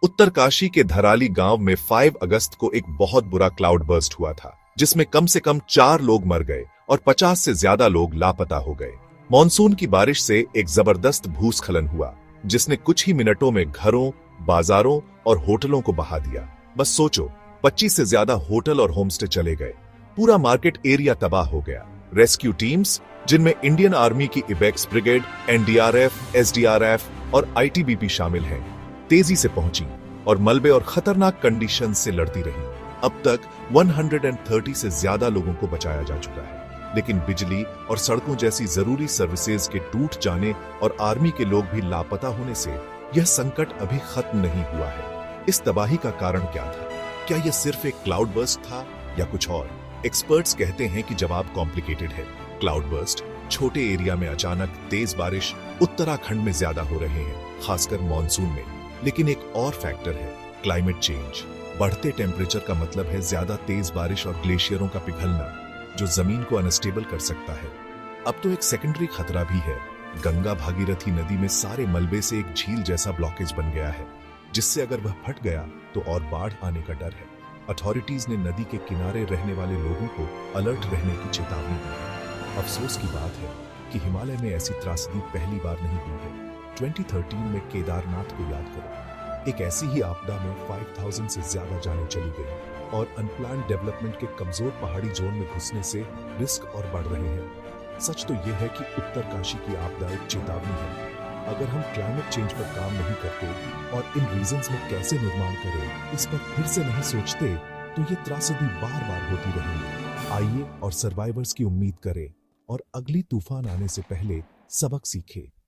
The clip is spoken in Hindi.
उत्तरकाशी के धराली गांव में 5 अगस्त को एक बहुत बुरा क्लाउड बर्स्ट हुआ था, जिसमें कम से कम 4 लोग मर गए और 50 से ज्यादा लोग लापता हो गए। मॉनसून की बारिश से एक जबरदस्त भूस्खलन हुआ, जिसने कुछ ही मिनटों में घरों, बाजारों और होटलों को बहा दिया। बस सोचो, 25 से ज्यादा होटल और होमस्टे चले गए। पूरा मार्केट एरिया तबाह हो गया। रेस्क्यू टीम्स, जिनमें इंडियन आर्मी की इबेक्स ब्रिगेड, एनडीआरएफ, एसडीआरएफ और आईटीबीपी शामिल हैं, तेजी से पहुंची और मलबे और खतरनाक कंडीशन से लड़ती रही। अब तक 130 से ज्यादा लोगों को बचाया जा चुका है, लेकिन बिजली और सड़कों जैसी जरूरी सर्विसेज के टूट जाने और आर्मी के लोग भी लापता होने से यह संकट अभी खत्म नहीं हुआ है। इस तबाही का कारण क्या था? क्या यह सिर्फ एक क्लाउड बर्स्ट था या कुछ और? एक्सपर्ट्स कहते हैं कि जवाब कॉम्प्लिकेटेड है। क्लाउड बर्स्ट, छोटे एरिया में अचानक तेज बारिश उत्तराखंड में ज्यादा हो रहे हैं, खासकर मॉनसून में। लेकिन एक और फैक्टर है, क्लाइमेट चेंज। बढ़ते टेम्परेचर का मतलब है ज्यादा तेज बारिश और ग्लेशियरों का पिघलना, जो जमीन को अनस्टेबल कर सकता है। अब तो एक सेकेंडरी खतरा भी है। गंगा भागीरथी नदी में सारे मलबे से एक झील जैसा ब्लॉकेज बन गया है, जिससे अगर वह फट गया तो और बाढ़ आने का डर है। अथॉरिटीज ने नदी के किनारे रहने वाले लोगों को अलर्ट रहने की चेतावनी दी है। अफसोस की बात है कि हिमालय में ऐसी त्रासदी पहली बार नहीं हुई है। 2013 में केदारनाथ को याद करो। एक ऐसी ही आपदा में 5000 से ज्यादा जानें चली गई और अनप्लान्ड डेवलपमेंट के कमजोर पहाड़ी जोन में घुसने से रिस्क और बढ़ रहे हैं। सच तो यह है कि उत्तरकाशी की आपदा एक चेतावनी है। अगर हम क्लाइमेट चेंज पर काम नहीं करते और इन रीजंस में कैसे निर्माण करें, इस पर फिर से नहीं सोचते, तो ये त्रासदी बार बार होती रहेगी। आइए और सर्वाइवर्स की उम्मीद करें और अगली तूफान आने से पहले सबक सीखें।